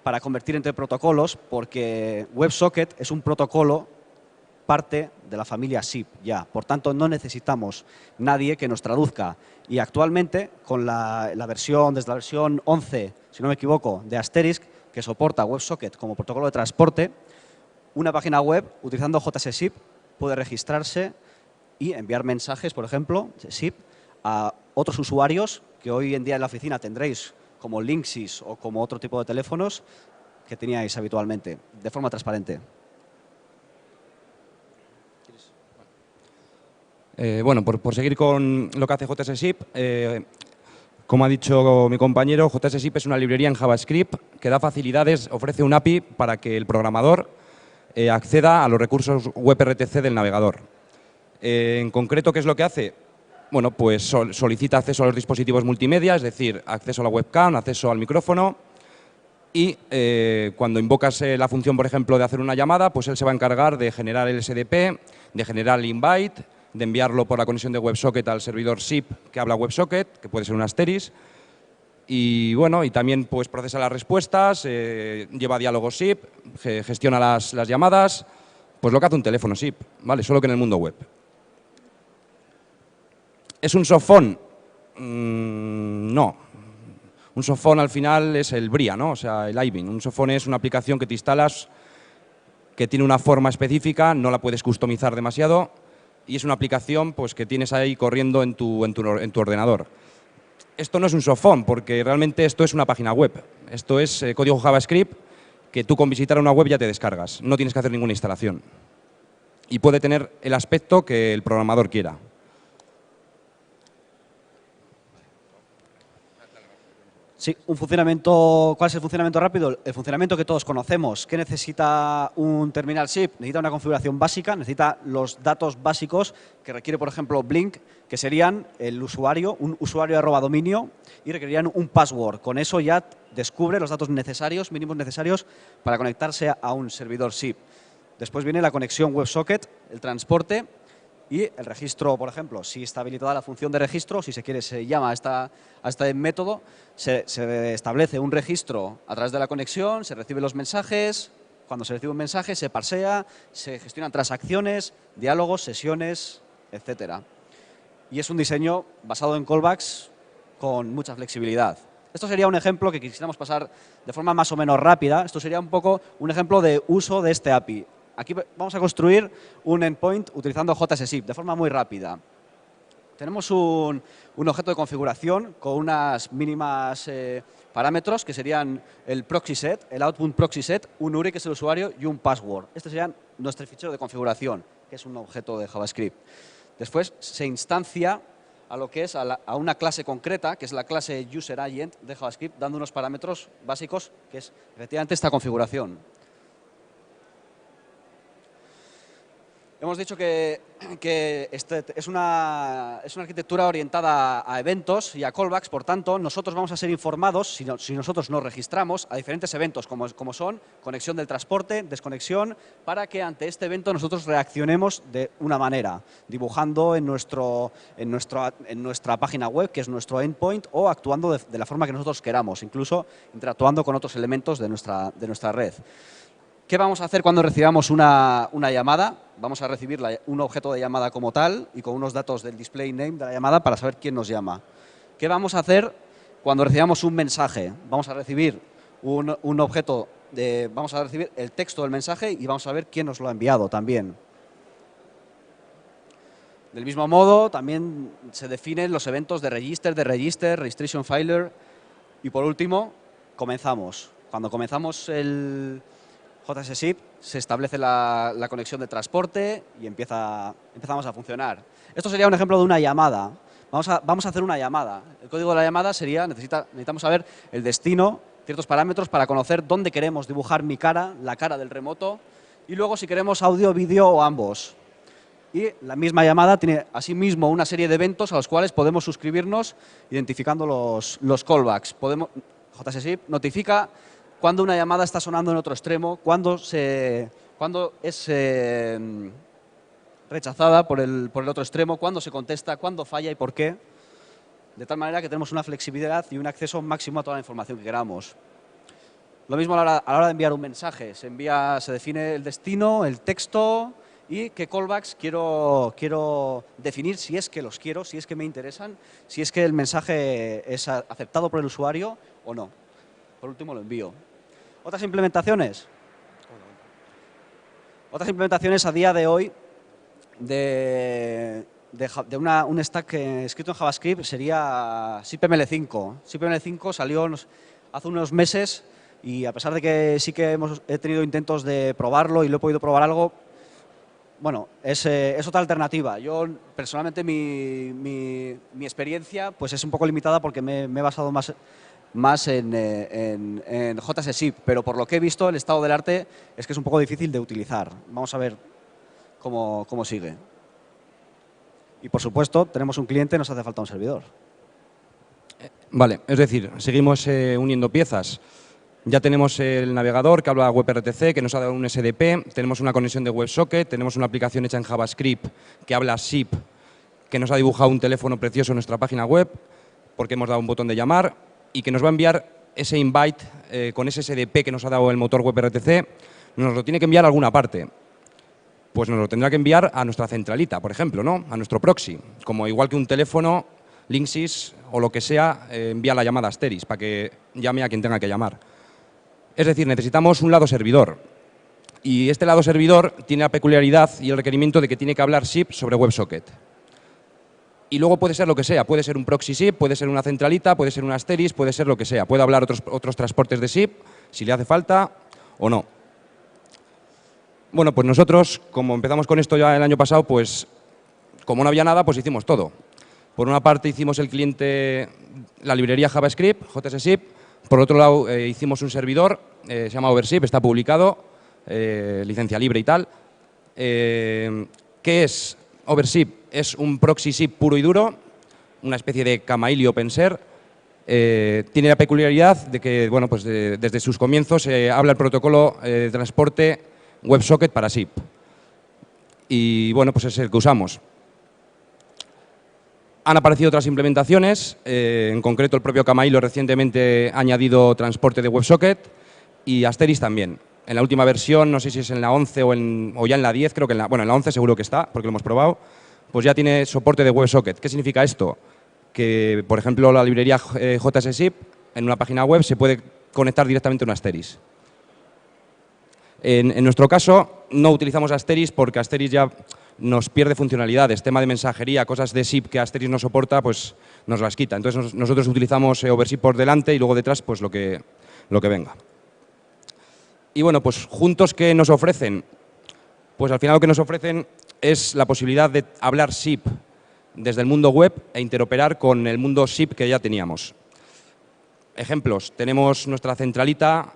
para convertir entre protocolos, porque WebSocket es un protocolo parte de la familia SIP ya. Por tanto, no necesitamos nadie que nos traduzca. Y actualmente, con desde la versión 11, si no me equivoco, de Asterisk, que soporta WebSocket como protocolo de transporte, una página web utilizando JS SIP puede registrarse y enviar mensajes, por ejemplo, SIP, a otros usuarios que hoy en día en la oficina tendréis como Linksys o como otro tipo de teléfonos que teníais habitualmente, de forma transparente. Bueno, por seguir con lo que hace JS SIP, como ha dicho mi compañero, JS SIP es una librería en JavaScript que da facilidades, ofrece un API para que el programador acceda a los recursos WebRTC del navegador. En concreto, ¿qué es lo que hace? Bueno, pues solicita acceso a los dispositivos multimedia, es decir, acceso a la webcam, acceso al micrófono y cuando invocas la función, por ejemplo, de hacer una llamada, pues él se va a encargar de generar el SDP, de generar el invite, de enviarlo por la conexión de WebSocket al servidor SIP que habla WebSocket, que puede ser un Asterisk. Y bueno, y también pues procesa las respuestas, lleva diálogos SIP, gestiona las llamadas, pues lo que hace un teléfono SIP, ¿vale? Solo que en el mundo web. ¿Es un softphone? No. Un softphone al final es el BRIA, ¿no? O sea, el iBeam. Un softphone es una aplicación que te instalas, que tiene una forma específica, no la puedes customizar demasiado y es una aplicación pues, que tienes ahí corriendo en tu ordenador. Esto no es un softphone porque realmente esto es una página web. Esto es código JavaScript que tú con visitar una web ya te descargas. No tienes que hacer ninguna instalación. Y puede tener el aspecto que el programador quiera. Sí, ¿cuál es el funcionamiento rápido? El funcionamiento que todos conocemos. ¿Qué necesita un terminal SIP? Necesita una configuración básica, necesita los datos básicos que requiere, por ejemplo, Blink, que serían el usuario, un usuario @dominio, y requerirían un password. Con eso ya descubre los datos necesarios, mínimos necesarios, para conectarse a un servidor SIP. Después viene la conexión WebSocket, el transporte y el registro, por ejemplo. Si está habilitada la función de registro, si se quiere, se llama a este método, se establece un registro a través de la conexión, se reciben los mensajes. Cuando se recibe un mensaje, se parsea, se gestionan transacciones, diálogos, sesiones, etcétera. Y es un diseño basado en callbacks con mucha flexibilidad. Esto sería un ejemplo que quisiéramos pasar de forma más o menos rápida. Esto sería un poco un ejemplo de uso de este API. Aquí vamos a construir un endpoint utilizando JS SIP de forma muy rápida. Tenemos un objeto de configuración con unas mínimas parámetros que serían el proxy set, el output proxy set, un URI que es el usuario y un password. Este sería nuestro fichero de configuración, que es un objeto de JavaScript. Después se instancia a lo que es a una clase concreta, que es la clase userAgent de JavaScript, dando unos parámetros básicos, que es efectivamente esta configuración. Hemos dicho que es una arquitectura orientada a eventos y a callbacks, por tanto, nosotros vamos a ser informados, si nosotros nos registramos, a diferentes eventos, como son conexión del transporte, desconexión, para que ante este evento nosotros reaccionemos de una manera, dibujando en nuestra página web, que es nuestro endpoint, o actuando de la forma que nosotros queramos, incluso interactuando con otros elementos de nuestra red. ¿Qué vamos a hacer cuando recibamos una llamada? Vamos a recibir un objeto de llamada como tal y con unos datos del display name de la llamada para saber quién nos llama. ¿Qué vamos a hacer cuando recibamos un mensaje? Vamos a recibir vamos a recibir el texto del mensaje y vamos a ver quién nos lo ha enviado también. Del mismo modo, también se definen los eventos de register, registration filer y por último, comenzamos. Cuando comenzamos el JS SIP, se establece la conexión de transporte y empezamos a funcionar. Esto sería un ejemplo de una llamada. Vamos a hacer una llamada. El código de la llamada sería, necesitamos saber el destino, ciertos parámetros para conocer dónde queremos dibujar mi cara, la cara del remoto, y luego si queremos audio, vídeo o ambos. Y la misma llamada tiene asimismo una serie de eventos a los cuales podemos suscribirnos identificando los callbacks. JS SIP notifica cuando una llamada está sonando en otro extremo, cuando es rechazada por el otro extremo, cuando se contesta, cuando falla y por qué, de tal manera que tenemos una flexibilidad y un acceso máximo a toda la información que queramos. Lo mismo a la hora de enviar un mensaje. Se define el destino, el texto y qué callbacks quiero definir, si es que los quiero, si es que me interesan, si es que el mensaje es aceptado por el usuario o no. Por último, lo envío. Otras implementaciones. Otras implementaciones a día de hoy de un stack escrito en JavaScript sería SIP-ML5. SIP-ML5 salió hace unos meses y a pesar de que sí que he tenido intentos de probarlo y lo he podido probar algo, bueno, es otra alternativa. Yo, personalmente, mi experiencia pues es un poco limitada porque me he basado más en JSSIP, pero por lo que he visto, el estado del arte es que es un poco difícil de utilizar. Vamos a ver cómo sigue. Y, por supuesto, tenemos un cliente, nos hace falta un servidor. Vale, es decir, seguimos uniendo piezas. Ya tenemos el navegador que habla WebRTC, que nos ha dado un SDP, tenemos una conexión de WebSocket, tenemos una aplicación hecha en JavaScript que habla SIP, que nos ha dibujado un teléfono precioso en nuestra página web, porque hemos dado un botón de llamar, y que nos va a enviar ese invite con ese SDP que nos ha dado el motor WebRTC, nos lo tiene que enviar a alguna parte. Pues nos lo tendrá que enviar a nuestra centralita, por ejemplo, ¿no? A nuestro proxy, como igual que un teléfono, Linksys o lo que sea, envía la llamada a Asteris para que llame a quien tenga que llamar. Es decir, necesitamos un lado servidor. Y este lado servidor tiene la peculiaridad y el requerimiento de que tiene que hablar SIP sobre WebSocket. Y luego puede ser lo que sea. Puede ser un proxy SIP, puede ser una centralita, puede ser un Asteris, puede ser lo que sea. Puede hablar otros transportes de SIP, si le hace falta o no. Bueno, pues nosotros, como empezamos con esto ya el año pasado, pues como no había nada, pues hicimos todo. Por una parte hicimos el cliente, la librería JavaScript, JSSIP. Por otro lado, hicimos un servidor, se llama OverSIP, está publicado, licencia libre y tal. ¿Qué es OverSIP? Es un proxy SIP puro y duro, una especie de Kamaili OpenShare. Tiene la peculiaridad de que, bueno, pues desde sus comienzos habla el protocolo de transporte WebSocket para SIP. Y bueno, pues es el que usamos. Han aparecido otras implementaciones, en concreto el propio Kamailo recientemente ha añadido transporte de WebSocket y Asteris también. En la última versión, no sé si es en la 11 o ya en la 10, creo que en la 11 seguro que está, porque lo hemos probado, pues ya tiene soporte de WebSocket. ¿Qué significa esto? Que, por ejemplo, la librería JSSIP en una página web se puede conectar directamente a un Asteris. En nuestro caso, no utilizamos Asteris porque Asteris ya nos pierde funcionalidades, tema de mensajería, cosas de SIP que Asteris no soporta, pues nos las quita. Entonces nosotros utilizamos OverSIP por delante y luego detrás pues lo que venga. Y bueno, pues juntos, ¿qué nos ofrecen? Pues al final lo que nos ofrecen es la posibilidad de hablar SIP desde el mundo web e interoperar con el mundo SIP que ya teníamos. Ejemplos, tenemos nuestra centralita,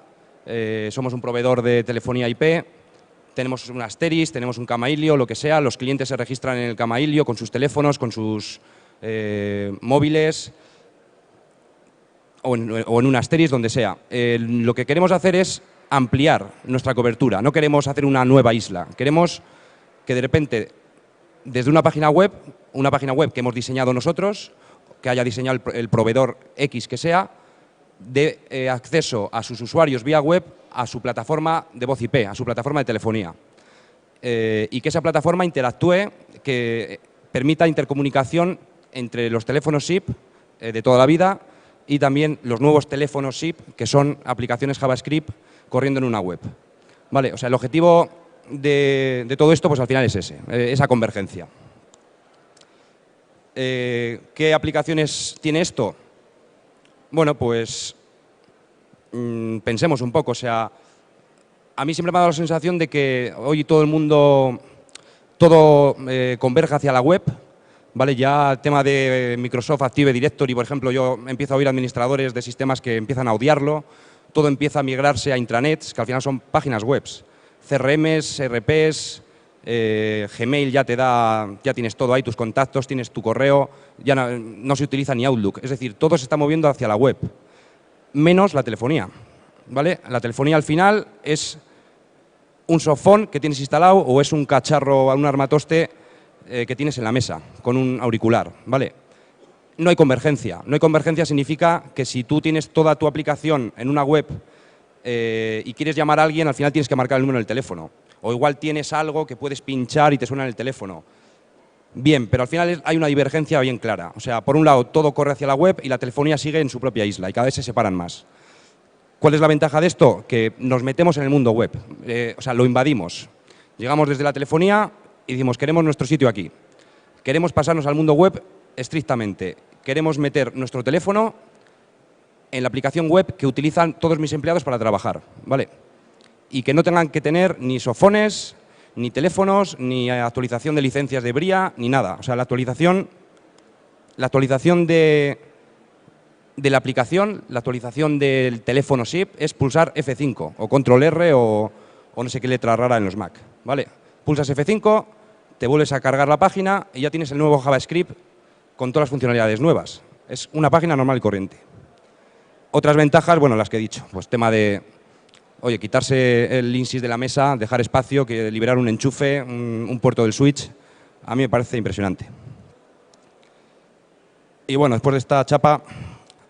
somos un proveedor de telefonía IP, tenemos un Asteris, tenemos un Kamailio, lo que sea, los clientes se registran en el Kamailio con sus teléfonos, con sus móviles o en un Asteris, donde sea. Lo que queremos hacer es ampliar nuestra cobertura, no queremos hacer una nueva isla, queremos que de repente desde una página web que hemos diseñado nosotros, que haya diseñado el proveedor X que sea, dé acceso a sus usuarios vía web a su plataforma de voz IP, a su plataforma de telefonía. Y que esa plataforma interactúe, que permita intercomunicación entre los teléfonos SIP de toda la vida y también los nuevos teléfonos SIP, que son aplicaciones JavaScript corriendo en una web. Vale, o sea, el objetivo de todo esto, pues al final es ese, esa convergencia. ¿Qué aplicaciones tiene esto? Bueno, pues pensemos un poco. O sea, a mí siempre me ha dado la sensación de que hoy todo el mundo, todo converge hacia la web. ¿Vale? Ya el tema de Microsoft Active Directory, por ejemplo, yo empiezo a oír administradores de sistemas que empiezan a odiarlo. Todo empieza a migrarse a intranets, que al final son páginas web. CRMs, RPs, Gmail ya tienes todo ahí, tus contactos, tienes tu correo, ya no se utiliza ni Outlook. Es decir, todo se está moviendo hacia la web, menos la telefonía. ¿Vale? La telefonía al final es un softphone que tienes instalado o es un cacharro, un armatoste que tienes en la mesa con un auricular. ¿Vale? No hay convergencia. No hay convergencia significa que si tú tienes toda tu aplicación en una web y quieres llamar a alguien, al final tienes que marcar el número del teléfono. O igual tienes algo que puedes pinchar y te suena en el teléfono. Bien, pero al final hay una divergencia bien clara. O sea, por un lado todo corre hacia la web y la telefonía sigue en su propia isla y cada vez se separan más. ¿Cuál es la ventaja de esto? Que nos metemos en el mundo web, o sea, lo invadimos. Llegamos desde la telefonía y decimos, queremos nuestro sitio aquí. Queremos pasarnos al mundo web estrictamente. Queremos meter nuestro teléfono en la aplicación web que utilizan todos mis empleados para trabajar, ¿vale? Y que no tengan que tener ni sofones, ni teléfonos, ni actualización de licencias de BRIA, ni nada. O sea, la actualización de la aplicación, la actualización del teléfono SIP es pulsar F5 o Control R o no sé qué letra rara en los Mac, ¿vale? Pulsas F5, te vuelves a cargar la página y ya tienes el nuevo JavaScript con todas las funcionalidades nuevas. Es una página normal y corriente. Otras ventajas, bueno, las que he dicho, pues tema de, oye, quitarse el INSYS de la mesa, dejar espacio, que liberar un enchufe, un puerto del switch, a mí me parece impresionante. Y bueno, después de esta chapa,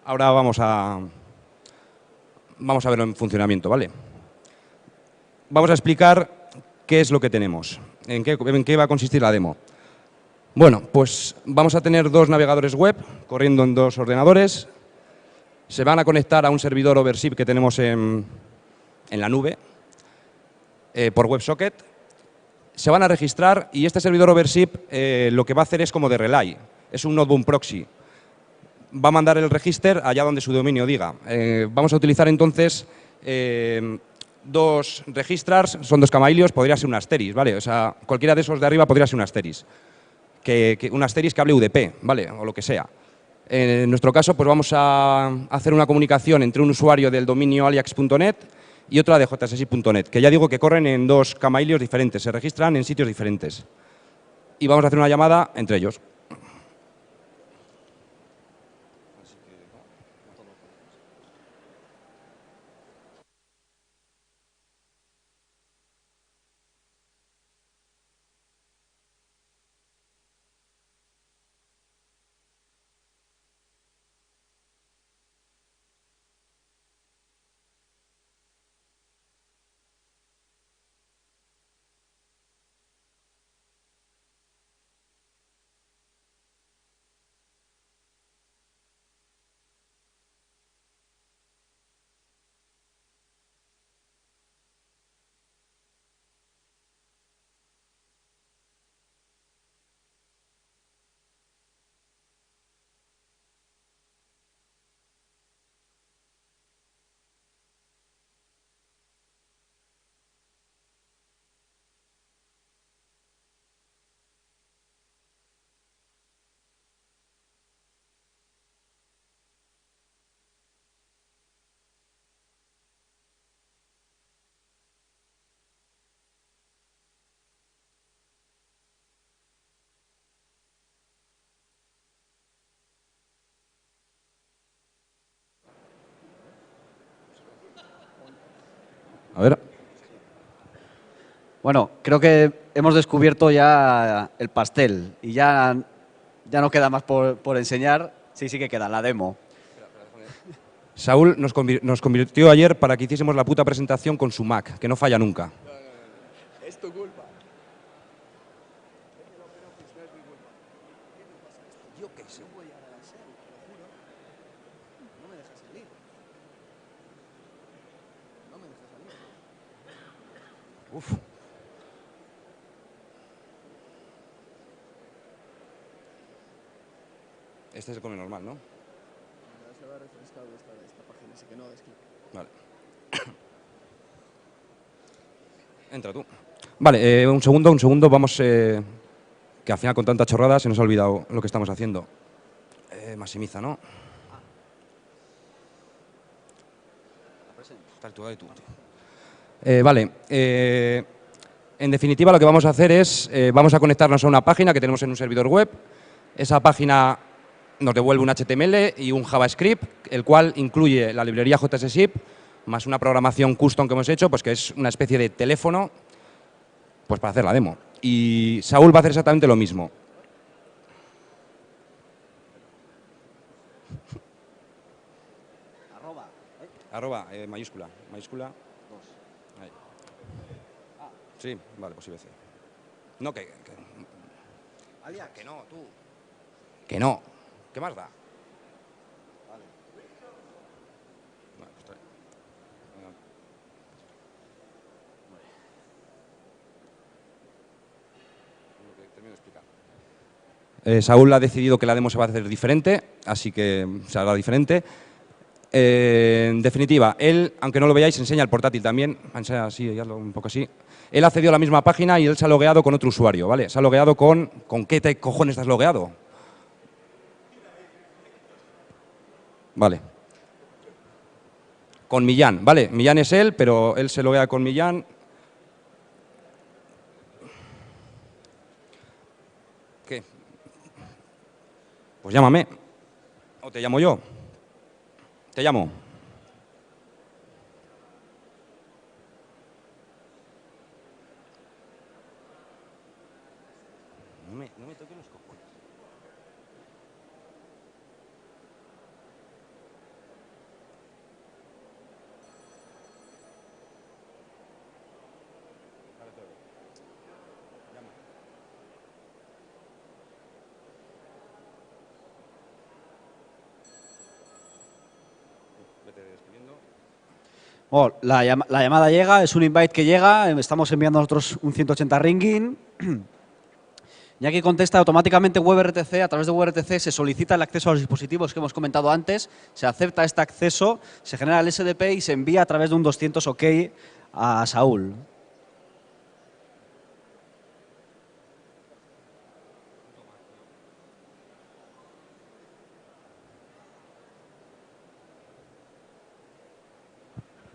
ahora vamos a verlo en funcionamiento, ¿vale? Vamos a explicar qué es lo que tenemos, en qué va a consistir la demo. Bueno, pues vamos a tener dos navegadores web corriendo en dos ordenadores. Se van a conectar a un servidor OverSIP que tenemos en la nube por WebSocket. Se van a registrar y este servidor OverSIP lo que va a hacer es como de relay. Es un notebook proxy. Va a mandar el register allá donde su dominio diga. Vamos a utilizar entonces dos registrars, son dos camailios, podría ser un Asteris, ¿vale? O sea, cualquiera de esos de arriba podría ser un Asteris. Un Asteris que hable UDP, ¿vale? O lo que sea. En nuestro caso, pues vamos a hacer una comunicación entre un usuario del dominio aliax.net y otra de jssip.net, que ya digo que corren en dos camailios diferentes, se registran en sitios diferentes. Y vamos a hacer una llamada entre ellos. A ver. Bueno, creo que hemos descubierto ya el pastel y ya no queda más por enseñar. Sí que queda la demo. Saúl nos convirtió ayer para que hiciésemos la puta presentación con su Mac, que no falla nunca. Es tu culpa. Yo qué sé. No voy a hacer, te lo juro. No me dejas salir. No me dejas salir. Uf. Este es el come normal, ¿no? Se va a refrescar esta página, así que no desclic. Vale. Entra tú. Vale, un segundo. Vamos, que al final con tanta chorrada se nos ha olvidado lo que estamos haciendo. Maximiza, ¿no? Vale. En definitiva, lo que vamos a hacer es, vamos a conectarnos a una página que tenemos en un servidor web. Esa página nos devuelve un HTML y un JavaScript, el cual incluye la librería JSSIP, más una programación custom que hemos hecho, pues que es una especie de teléfono, pues para hacer la demo. Y Saúl va a hacer exactamente lo mismo. Arroba, mayúscula. Mayúscula. Ahí. Sí, vale, pues IBC. No, Alias. que no, tú. Que no. ¿Qué más da? Vale. Vale, pues está bien. Venga. Lo que termino de explicar. Saúl ha decidido que la demo se va a hacer diferente, así que se hará diferente. En definitiva, él, aunque no lo veáis, enseña el portátil también. Enseña así, un poco así. Él ha accedido a la misma página y él se ha logueado con otro usuario, ¿vale? Se ha logueado con... ¿Con qué cojones estás logueado? Vale. Con Millán, ¿vale? Millán es él, pero él se loguea con Millán. ¿Qué? Pues llámame. ¿O te llamo yo? Te llamo. No me toques los cojones. Vete despidiendo. Bueno, la llamada llega, es un invite que llega, estamos enviando nosotros un 180 ringing. Ya que contesta automáticamente WebRTC, a través de WebRTC se solicita el acceso a los dispositivos que hemos comentado antes, se acepta este acceso, se genera el SDP y se envía a través de un 200 OK a Saúl.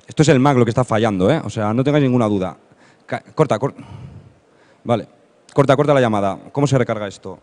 Esto es el Mac lo que está fallando, ¿eh? O sea, no tengáis ninguna duda. Corta. Vale. Corta la llamada. ¿Cómo se recarga esto?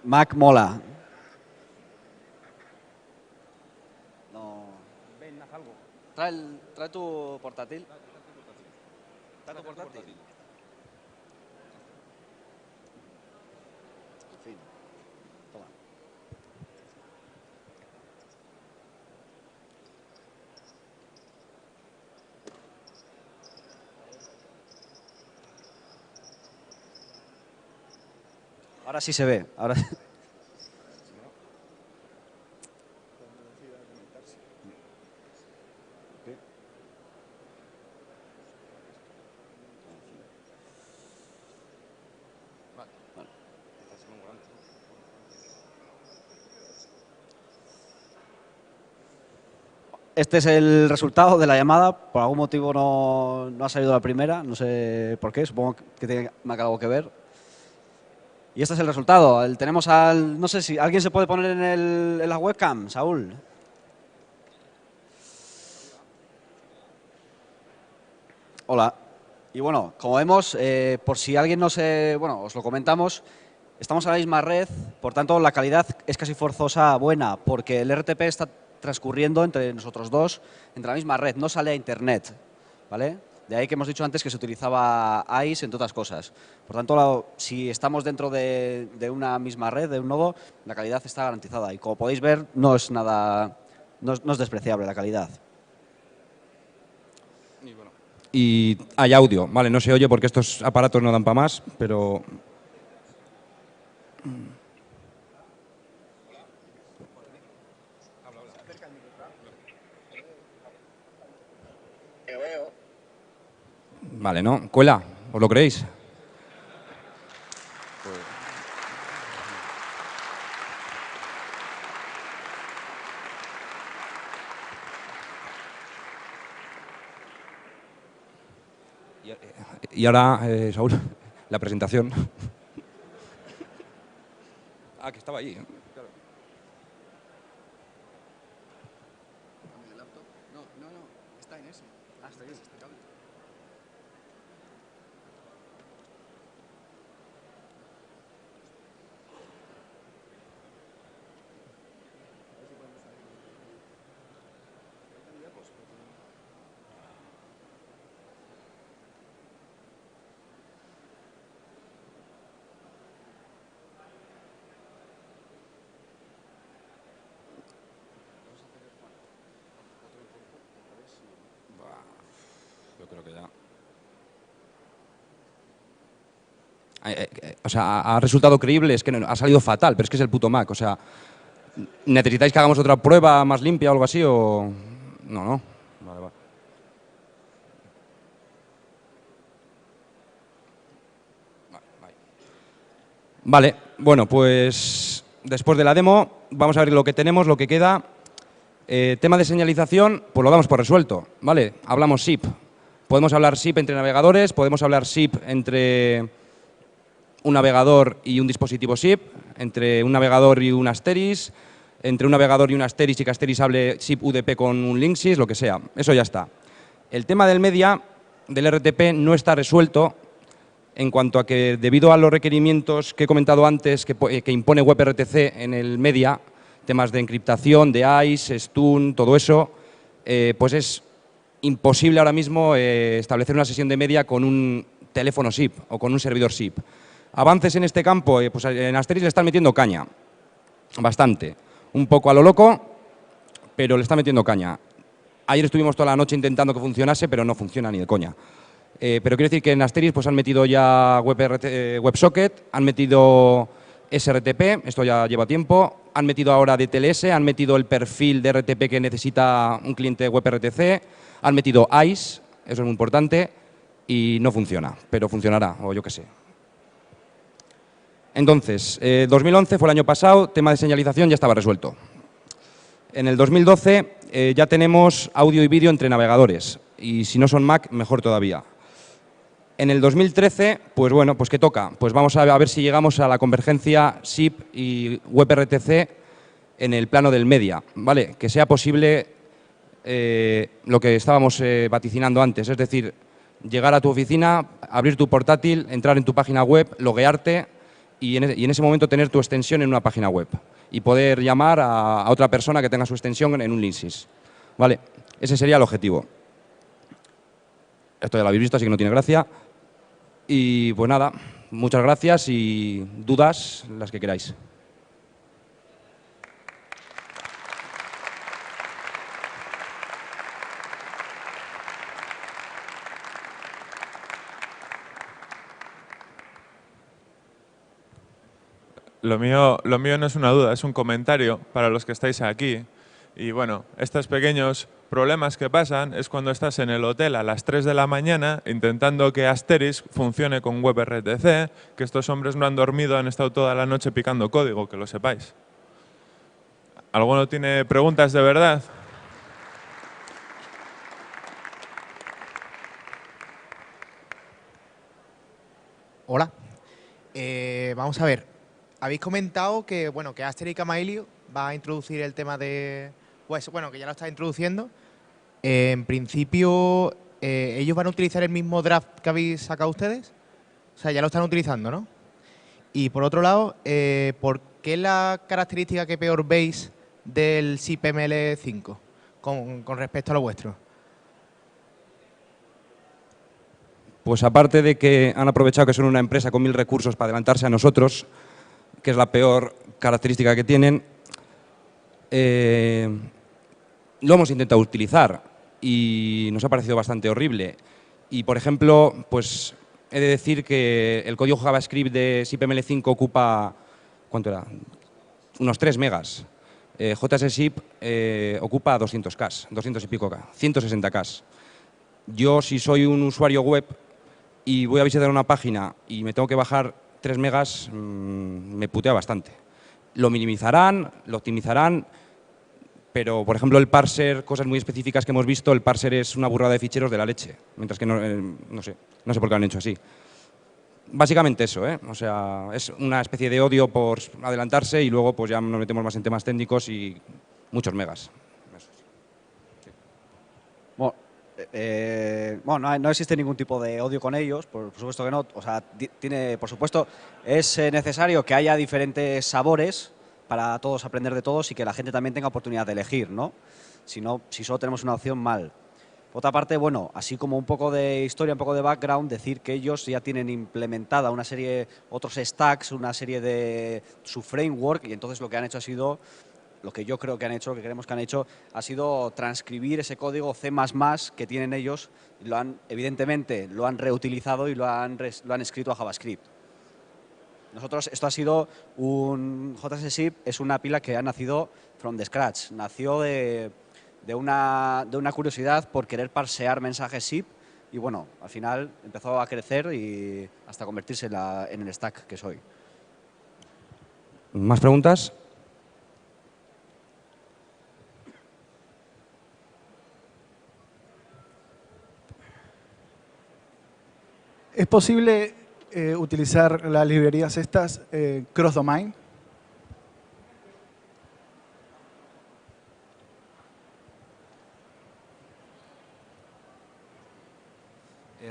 Mac mola. No. Ven, haz algo. Trae tu portátil. Trae tu portátil. En fin. Toma. Ahora sí se ve. Ahora. Este es el resultado de la llamada. Por algún motivo no ha salido la primera. No sé por qué. Supongo que tiene algo que ver. Y este es el resultado. Tenemos al... No sé si alguien se puede poner en la webcam, Saúl. Hola. Y bueno, como vemos, por si alguien no se... Bueno, os lo comentamos. Estamos en la misma red, por tanto la calidad es casi forzosa buena, porque el RTP está transcurriendo entre nosotros dos, entre la misma red, no sale a internet, ¿vale? De ahí que hemos dicho antes que se utilizaba ICE, entre otras cosas. Por tanto, si estamos dentro de una misma red, de un nodo, la calidad está garantizada. Y como podéis ver, no es despreciable la calidad. Y hay audio, vale, no se oye porque estos aparatos no dan para más, pero... Vale, ¿no? ¿Cuela? ¿Os lo creéis? Y ahora, Saúl, la presentación. Ah, que estaba ahí. Claro. No, está en ese. Está ahí, este cable. Yo creo que ya. O sea, ha resultado creíble, es que ha salido fatal, pero es que es el puto Mac. O sea, ¿necesitáis que hagamos otra prueba más limpia o algo así? O no. Vale. Vale, bueno, pues después de la demo vamos a ver lo que tenemos, lo que queda. Tema de señalización, pues lo damos por resuelto, ¿vale? Hablamos SIP. Podemos hablar SIP entre navegadores, podemos hablar SIP entre un navegador y un dispositivo SIP, entre un navegador y un Asteris, entre un navegador y un Asteris y que Asteris hable SIP UDP con un Linksys, lo que sea. Eso ya está. El tema del media, del RTP, no está resuelto en cuanto a que, debido a los requerimientos que he comentado antes que impone WebRTC en el media, temas de encriptación, de ICE, STUN, todo eso, pues es imposible ahora mismo establecer una sesión de media con un teléfono SIP o con un servidor SIP. Avances en este campo, pues en Asteris le están metiendo caña, bastante. Un poco a lo loco, pero le están metiendo caña. Ayer estuvimos toda la noche intentando que funcionase, pero no funciona ni de coña. Pero quiero decir que en Asteris pues han metido ya WebSocket, han metido SRTP, esto ya lleva tiempo, han metido ahora DTLS, han metido el perfil de RTP que necesita un cliente WebRTC, han metido ICE, eso es muy importante, y no funciona, pero funcionará, o yo qué sé. Entonces, 2011 fue el año pasado, tema de señalización ya estaba resuelto. En el 2012 ya tenemos audio y vídeo entre navegadores, y si no son Mac, mejor todavía. En el 2013, pues bueno, pues ¿qué toca? Pues vamos a ver si llegamos a la convergencia SIP y WebRTC en el plano del media, ¿vale? Que sea posible lo que estábamos vaticinando antes, es decir, llegar a tu oficina, abrir tu portátil, entrar en tu página web, loguearte y en ese momento tener tu extensión en una página web y poder llamar a otra persona que tenga su extensión en un Linksys, ¿vale? Ese sería el objetivo. Esto ya lo habéis visto, así que no tiene gracia. Y pues nada, muchas gracias y dudas, las que queráis. Lo mío no es una duda, es un comentario para los que estáis aquí. Y bueno, estos pequeños problemas que pasan es cuando estás en el hotel a las 3 de la mañana intentando que Asteris funcione con WebRTC, que estos hombres no han dormido, han estado toda la noche picando código, que lo sepáis. ¿Alguno tiene preguntas de verdad? Hola. Vamos a ver. Habéis comentado que, bueno, que Aster y Camailio va a introducir el tema de... Pues, bueno, que ya lo está introduciendo. En principio, ¿ellos van a utilizar el mismo draft que habéis sacado ustedes? O sea, ya lo están utilizando, ¿no? Y por otro lado, ¿por qué la característica que peor veis del SIP ML5 con respecto a lo vuestro? Pues aparte de que han aprovechado que son una empresa con 1000 recursos para adelantarse a nosotros, que es la peor característica que tienen, lo hemos intentado utilizar y nos ha parecido bastante horrible. Y, por ejemplo, pues he de decir que el código JavaScript de SIP-ML5 ocupa, ¿cuánto era? Unos 3 megas. JSSIP ocupa 200K, 200 y pico K, 160K. Yo, si soy un usuario web y voy a visitar una página y me tengo que bajar 3 megas, me putea bastante. Lo minimizarán, lo optimizarán, Pero, por ejemplo, el parser, cosas muy específicas que hemos visto, el parser es una burrada de ficheros de la leche, mientras que no sé por qué lo han hecho así. Básicamente eso, ¿eh? O sea, es una especie de odio por adelantarse y luego pues ya nos metemos más en temas técnicos y muchos megas. Bueno, no existe ningún tipo de odio con ellos, por supuesto que no. O sea, por supuesto, es necesario que haya diferentes sabores para todos aprender de todos y que la gente también tenga oportunidad de elegir, ¿no? Si solo tenemos una opción, mal. Por otra parte, bueno, así como un poco de historia, un poco de background, decir que ellos ya tienen implementada una serie, otros stacks, una serie de su framework, y entonces lo que han hecho ha sido, lo que yo creo que han hecho, lo que creemos que han hecho, ha sido transcribir ese código C++ que tienen ellos, y evidentemente lo han reutilizado y lo han escrito a JavaScript. Nosotros, esto ha sido JS Zip es una pila que ha nacido from the scratch, nació de una curiosidad por querer parsear mensajes zip y bueno, al final empezó a crecer y hasta convertirse en el stack que soy. ¿Más preguntas? ¿Es posible utilizar las librerías estas cross-domain?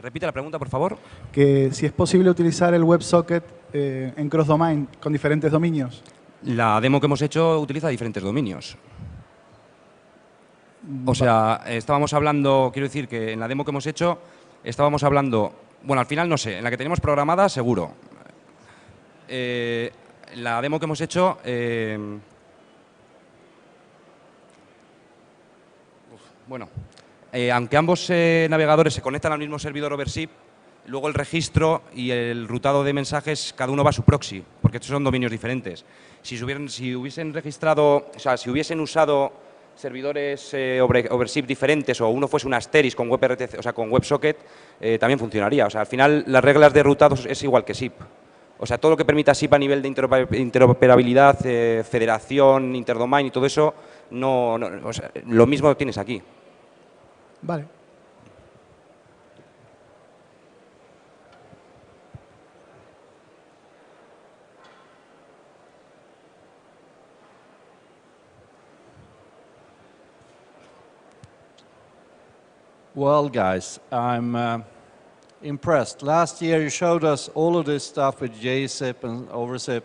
Repite la pregunta, por favor. Que si es posible utilizar el WebSocket en cross-domain con diferentes dominios. La demo que hemos hecho utiliza diferentes dominios. O sea, estábamos hablando, quiero decir que en la demo que hemos hecho, estábamos hablando, bueno, al final no sé, en la que tenemos programada, seguro. La demo que hemos hecho, bueno, aunque ambos navegadores se conectan al mismo servidor over SIP, luego el registro y el rutado de mensajes, cada uno va a su proxy, porque estos son dominios diferentes. Si hubiesen registrado, o sea, si hubiesen usado servidores over SIP diferentes o uno fuese un Asterisk con WebRTC, o sea, con WebSocket, también funcionaría. O sea, al final las reglas de rutado es igual que SIP. O sea, todo lo que permita SIP a nivel de interoperabilidad, federación, interdomain y todo eso, o sea, lo mismo tienes aquí. Vale. Well, guys, I'm impressed. Last year you showed us all of this stuff with JZip and OverZip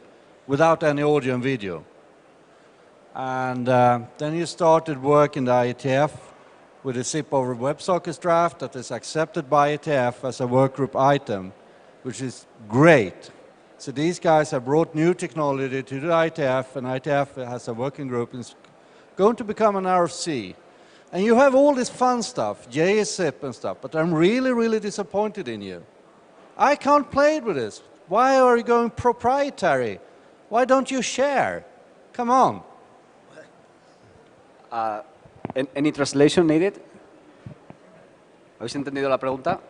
without any audio and video. And then you started work in the IETF with a zip over WebSockets draft that is accepted by IETF as a workgroup item, which is great. So these guys have brought new technology to the IETF, and IETF has a working group and it's going to become an RFC. And you have all this fun stuff, JZip and stuff, but I'm really, really disappointed in you. I can't play with this. Why are you going proprietary? Why don't you share? Come on. Any translation needed? ¿Habéis entendido la pregunta?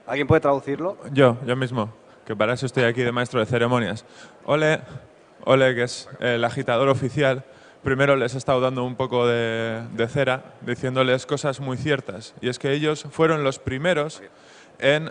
¿Alguien puede traducirlo? Yo mismo, que para eso estoy aquí de maestro de ceremonias. Ole, que es el agitador oficial, primero les he estado dando un poco de cera, diciéndoles cosas muy ciertas. Y es que ellos fueron los primeros en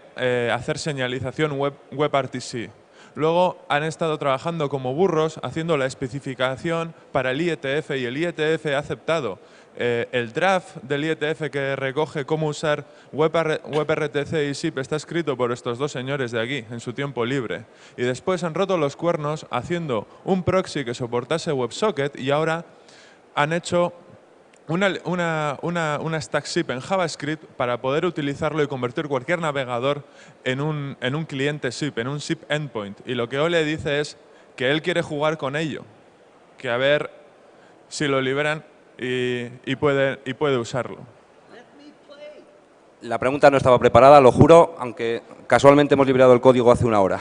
hacer señalización WebRTC. Luego han estado trabajando como burros, haciendo la especificación para el IETF, y el IETF ha aceptado el draft del IETF que recoge cómo usar WebRTC y SIP. Está escrito por estos dos señores de aquí, en su tiempo libre. Y después han roto los cuernos haciendo un proxy que soportase WebSocket, y ahora han hecho una stack SIP en JavaScript para poder utilizarlo y convertir cualquier navegador en un cliente SIP, en un SIP endpoint. Y lo que Ole dice es que él quiere jugar con ello, que a ver si lo liberan y puede usarlo. La pregunta no estaba preparada, lo juro, aunque casualmente hemos liberado el código hace una hora.